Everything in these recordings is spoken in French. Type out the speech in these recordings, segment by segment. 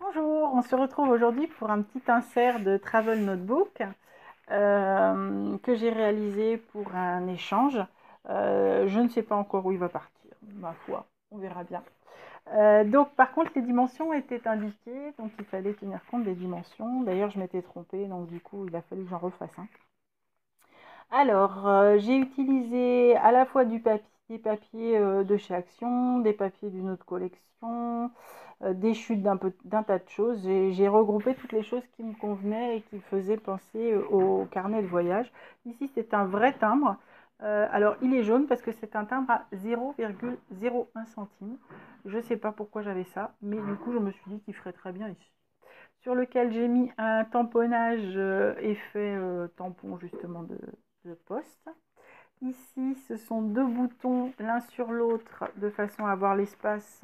Bonjour, on se retrouve aujourd'hui pour un petit insert de Travel Notebook que j'ai réalisé pour un échange. Je ne sais pas encore où il va partir, ma foi, on verra bien. Donc par contre les dimensions étaient indiquées, donc il fallait tenir compte des dimensions. D'ailleurs je m'étais trompée, donc du coup il a fallu que j'en refasse un. Alors, j'ai utilisé à la fois des papiers de chez Action, des papiers d'une autre collection, des chutes d'un tas de choses. J'ai regroupé toutes les choses qui me convenaient et qui me faisaient penser au carnet de voyage. Ici, c'est un vrai timbre. Alors, il est jaune parce que c'est un timbre à 0,01 centime. Je ne sais pas pourquoi j'avais ça, mais du coup, je me suis dit qu'il ferait très bien ici. Sur lequel j'ai mis un tamponnage effet tampon justement de poste. Ici, ce sont deux boutons l'un sur l'autre de façon à avoir l'espace.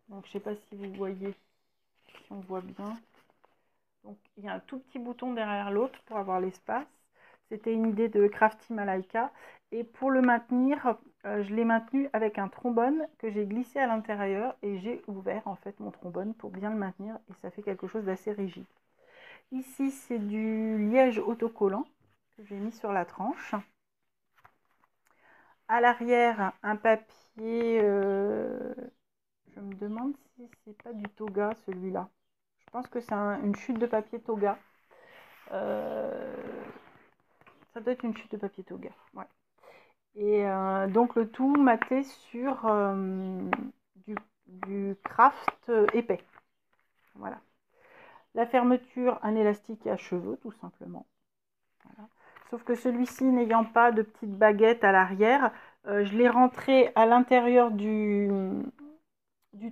Donc, je ne sais pas si vous voyez, si on voit bien. Donc, il y a un tout petit bouton derrière l'autre pour avoir l'espace. C'était une idée de Crafty Malaika. Et pour le maintenir, je l'ai maintenu avec un trombone que j'ai glissé à l'intérieur et j'ai ouvert en fait mon trombone pour bien le maintenir et ça fait quelque chose d'assez rigide. Ici, c'est du liège autocollant que j'ai mis sur la tranche. À l'arrière, un papier, je me demande si c'est pas du toga celui-là. Je pense que c'est une chute de papier toga. Ça doit être une chute de papier toga. Ouais. Et donc le tout maté sur du craft épais. Voilà. La fermeture, un élastique à cheveux tout simplement. Voilà. Sauf que celui-ci n'ayant pas de petite baguette à l'arrière, je l'ai rentré à l'intérieur du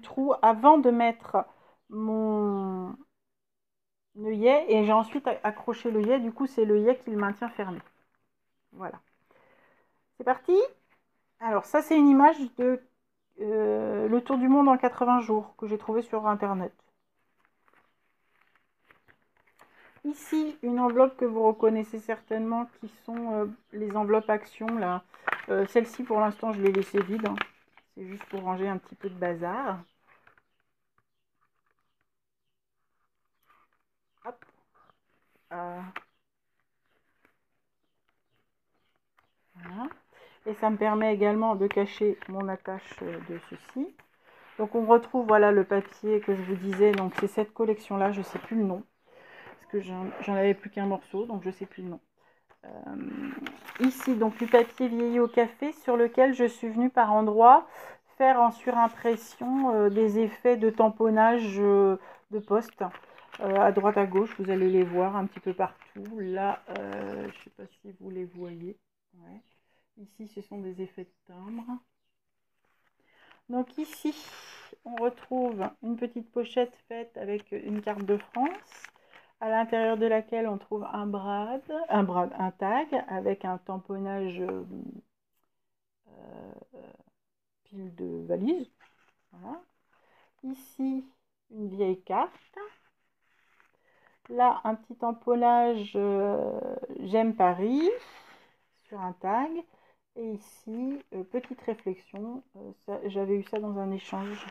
trou avant de mettre mon œillet et j'ai ensuite accroché l'œillet. Du coup, c'est l'œillet qui le maintient fermé. Voilà. C'est parti. Alors ça, c'est une image de le tour du monde en 80 jours que j'ai trouvé sur internet. Ici, une enveloppe que vous reconnaissez certainement qui sont les enveloppes Action là. Celle-ci pour l'instant je l'ai laissée vide. Hein. C'est juste pour ranger un petit peu de bazar. Hop. Voilà. Et ça me permet également de cacher mon attache de ceci. Donc on retrouve voilà le papier que je vous disais. Donc c'est cette collection là, je ne sais plus le nom. Parce que j'en avais plus qu'un morceau, donc je ne sais plus le nom. Ici donc du papier vieilli au café sur lequel je suis venue par endroits faire en surimpression des effets de tamponnage de poste à droite à gauche. Vous allez les voir un petit peu partout. Là, je ne sais pas si vous les voyez. Ouais. Ici, ce sont des effets de timbre. Donc ici, on retrouve une petite pochette faite avec une carte de France, à l'intérieur de laquelle on trouve un tag avec un tamponnage pile de valise. Voilà. Ici, une vieille carte. Là, un petit tamponnage J'aime Paris sur un tag. Et ici, petite réflexion, j'avais eu ça dans un échange.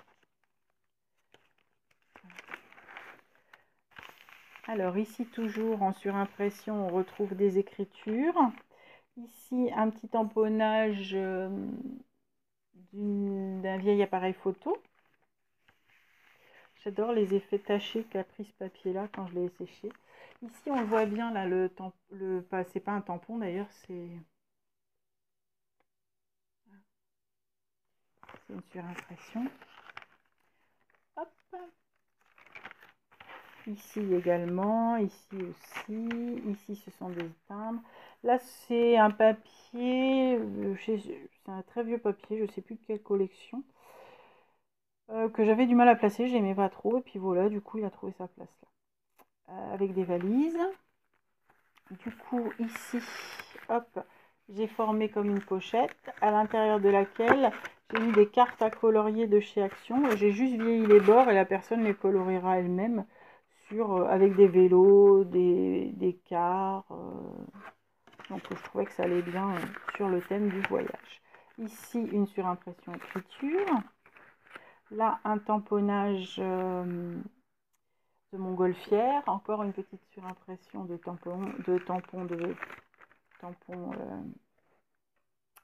Alors ici, toujours en surimpression, on retrouve des écritures. Ici, un petit tamponnage d'un vieil appareil photo. J'adore les effets tachés qu'a pris ce papier-là quand je l'ai séché. Ici, on le voit bien, là, c'est pas un tampon d'ailleurs, c'est une surimpression. Hop. Ici également, ici aussi, ici ce sont des timbres. Là c'est un papier, c'est un très vieux papier, je ne sais plus de quelle collection, que j'avais du mal à placer, j'aimais pas trop, et puis voilà, du coup il a trouvé sa place là. Avec des valises. Du coup ici, hop, j'ai formé comme une pochette, à l'intérieur de laquelle j'ai mis des cartes à colorier de chez Action. J'ai juste vieilli les bords et la personne les coloriera elle-même. Avec des vélos, des cars. Donc je trouvais que ça allait bien sur le thème du voyage. Ici, une surimpression écriture. Là, un tamponnage de montgolfière. Encore une petite surimpression de tampons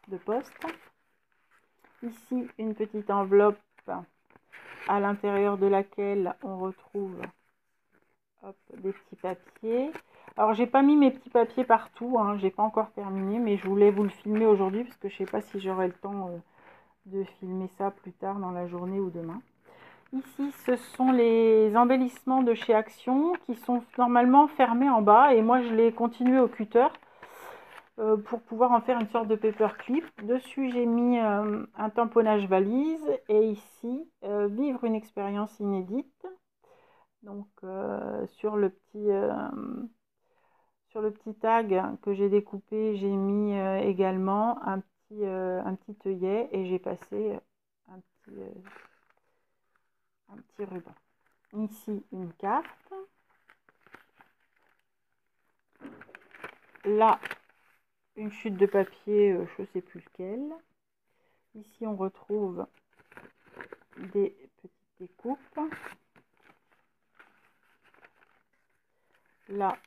de poste. Ici, une petite enveloppe à l'intérieur de laquelle on retrouve des petits papiers. Alors, j'ai pas mis mes petits papiers partout, hein, j'ai pas encore terminé, mais je voulais vous le filmer aujourd'hui parce que je sais pas si j'aurai le temps de filmer ça plus tard dans la journée ou demain. Ici, ce sont les embellissements de chez Action qui sont normalement fermés en bas et moi je les continué au cutter pour pouvoir en faire une sorte de paperclip. Dessus, j'ai mis un tamponnage valise et ici, vivre une expérience inédite. Donc, sur le petit tag que j'ai découpé, j'ai mis également un petit œillet et j'ai passé un petit ruban. Ici, une carte. Là, une chute de papier, je ne sais plus lequel. Ici, on retrouve des petites découpes. Là,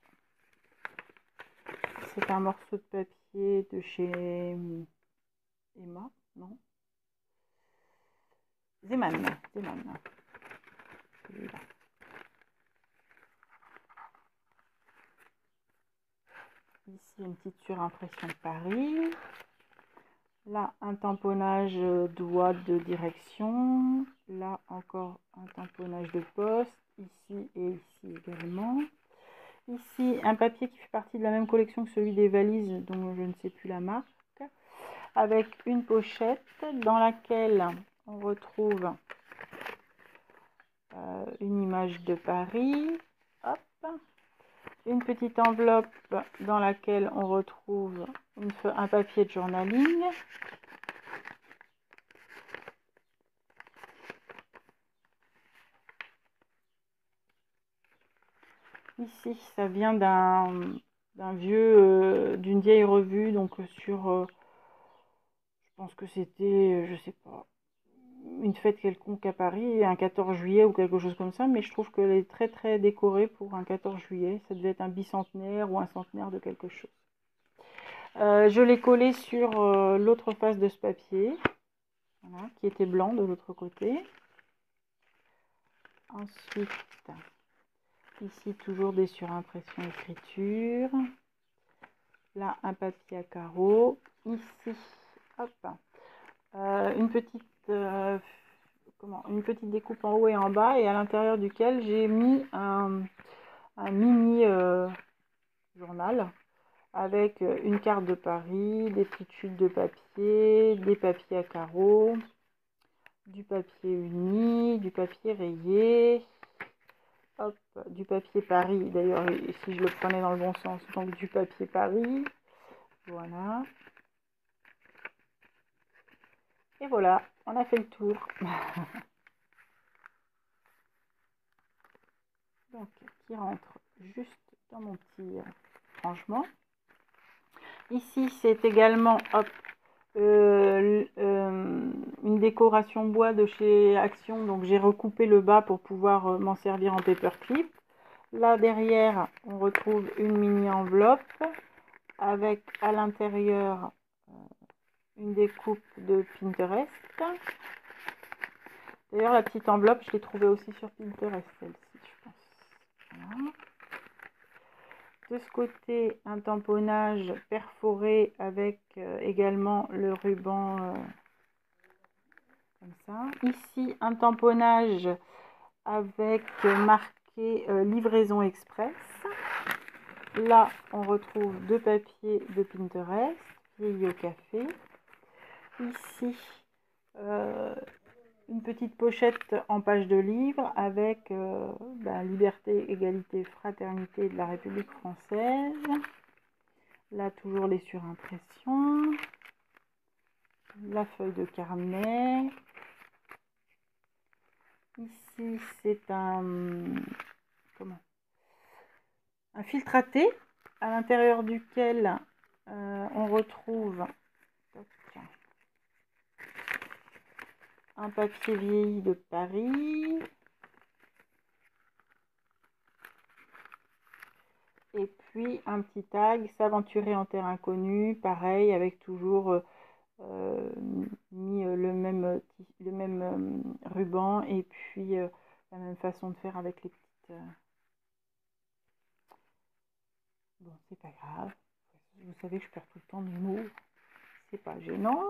c'est un morceau de papier de chez Emma, non, Zeman. Celui-là. Ici, une petite surimpression de Paris. Là, un tamponnage doigt de direction. Là, encore un tamponnage de poste. Ici et ici également. Ici, un papier qui fait partie de la même collection que celui des valises, dont je ne sais plus la marque. Avec une pochette dans laquelle on retrouve une image de Paris. Hop. Une petite enveloppe dans laquelle on retrouve un papier de journaling. Ici, ça vient d'une vieille revue, donc sur, je pense que c'était, je sais pas, une fête quelconque à Paris, un 14 juillet ou quelque chose comme ça, mais je trouve qu'elle est très très décorée pour un 14 juillet. Ça devait être un bicentenaire ou un centenaire de quelque chose. Je l'ai collé sur l'autre face de ce papier, voilà, qui était blanc de l'autre côté. Ensuite, ici toujours des surimpressions écriture. Là, un papier à carreaux. Ici, hop, une petite découpe en haut et en bas, et à l'intérieur duquel j'ai mis un mini journal avec une carte de Paris, des petites chutes de papier, des papiers à carreaux, du papier uni, du papier rayé, hop, du papier Paris, d'ailleurs si je le prenais dans le bon sens, donc du papier Paris, voilà. Et voilà, on a fait le tour. Donc, qui rentre juste dans mon petit rangement. Ici, c'est également une décoration bois de chez Action. Donc, j'ai recoupé le bas pour pouvoir m'en servir en paperclip. Là, derrière, on retrouve une mini enveloppe avec à l'intérieur une découpe de Pinterest. D'ailleurs, la petite enveloppe, je l'ai trouvée aussi sur Pinterest, celle-ci, je pense. Voilà. De ce côté, un tamponnage perforé avec également le ruban comme ça. Ici, un tamponnage avec marqué livraison express. Là, on retrouve deux papiers de Pinterest, vieilli au café. Ici, une petite pochette en page de livre avec liberté, égalité, fraternité de la République française. Là, toujours les surimpressions. La feuille de carnet. Ici, c'est un filtre à thé à l'intérieur duquel on retrouve un papier vieilli de Paris. Et puis un petit tag, s'aventurer en terre inconnue, pareil, avec toujours mis le même ruban et puis la même façon de faire avec les petites... Bon, c'est pas grave. Vous savez que je perds tout le temps mes mots. C'est pas gênant.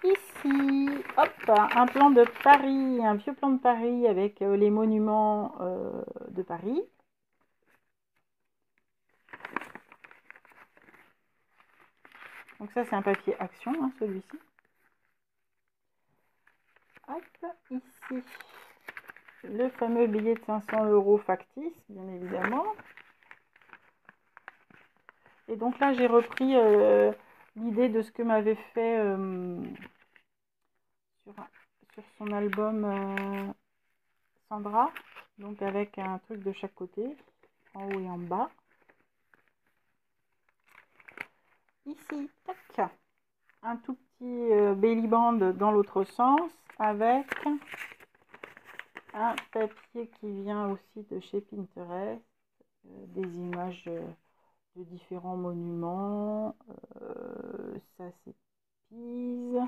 Ici, hop, un plan de Paris, un vieux plan de Paris avec les monuments de Paris. Donc ça, c'est un papier action, hein, celui-ci. Hop, ici, le fameux billet de 500 € factice, bien évidemment. Et donc là, j'ai repris l'idée de ce que m'avait fait sur son album Sandra. Donc avec un truc de chaque côté, en haut et en bas. Ici, tac, un tout petit belly band dans l'autre sens avec un papier qui vient aussi de chez Pinterest, des images de différents monuments. Ça c'est Pise.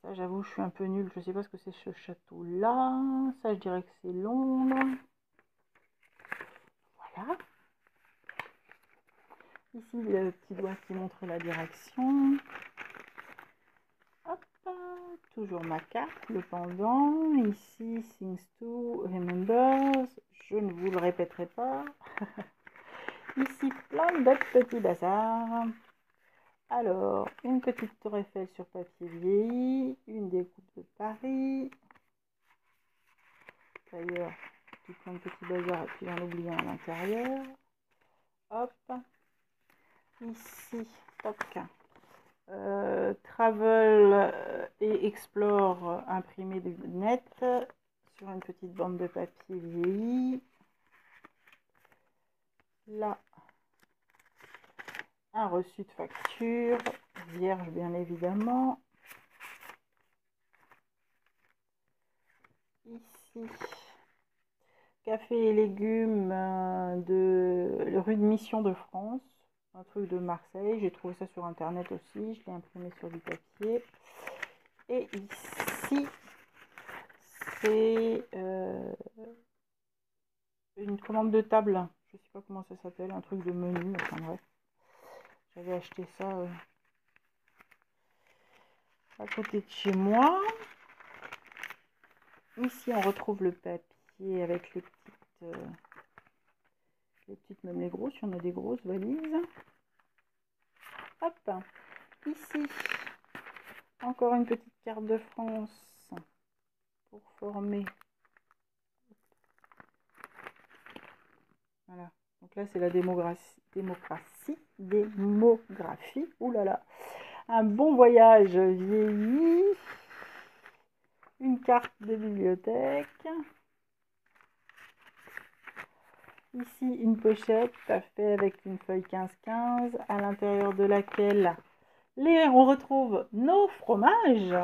Ça j'avoue je suis un peu nulle, je sais pas ce que c'est ce château là. Ça je dirais que c'est Londres. Voilà. Ici le petit doigt qui montre la direction. Hop, toujours ma carte, le pendant. Ici, Things to Remember. Je ne vous le répéterai pas. Ici, plein d'autres petits bazars. Alors, une petite tour Eiffel sur papier vieilli. Une découpe de Paris. D'ailleurs, tout plein de petits bazars et puis j'en oublie un à l'intérieur. Hop. Ici, toc. Travel et Explore imprimé de net sur une petite bande de papier vieilli. Là, un reçu de facture, vierge bien évidemment. Ici, café et légumes de rue de Mission de France. Un truc de Marseille, j'ai trouvé ça sur internet aussi, je l'ai imprimé sur du papier. Et ici, c'est une commande de table, je sais pas comment ça s'appelle, un truc de menu, enfin bref. J'avais acheté ça à côté de chez moi. Ici, on retrouve le papier avec les petites, même les grosses, si on a des grosses valises. Hop, ici, encore une petite carte de France pour former. Voilà, donc là c'est la démographie. Ouh là là, un bon voyage vieilli, une carte de bibliothèque. Ici, une pochette fait avec une feuille 15-15, à l'intérieur de laquelle on retrouve nos fromages,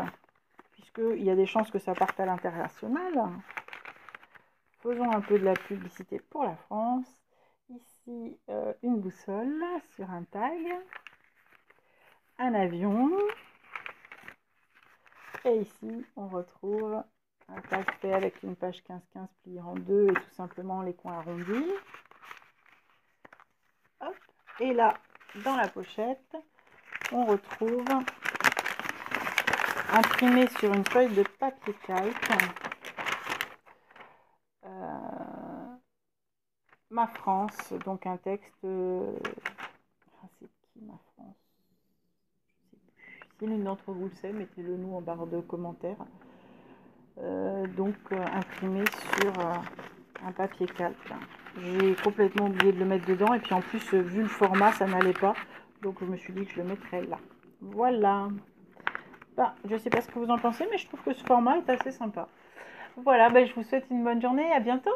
puisqu'il y a des chances que ça parte à l'international. Faisons un peu de la publicité pour la France. Ici, une boussole sur un tag, un avion. Et ici, on retrouve un tag fait avec une page 15-15 pliée en deux et tout simplement les coins arrondis. Hop. Et là, dans la pochette, on retrouve imprimé sur une feuille de papier calque ma France, donc un texte. C'est qui ma France? Si l'une d'entre vous le sait, mettez-le nous en barre de commentaires. Imprimé sur un papier calque. J'ai complètement oublié de le mettre dedans et puis en plus vu le format ça n'allait pas, donc je me suis dit que je le mettrais là. Voilà. Ben, je sais pas ce que vous en pensez, mais je trouve que ce format est assez sympa. Voilà, ben, je vous souhaite une bonne journée, à bientôt.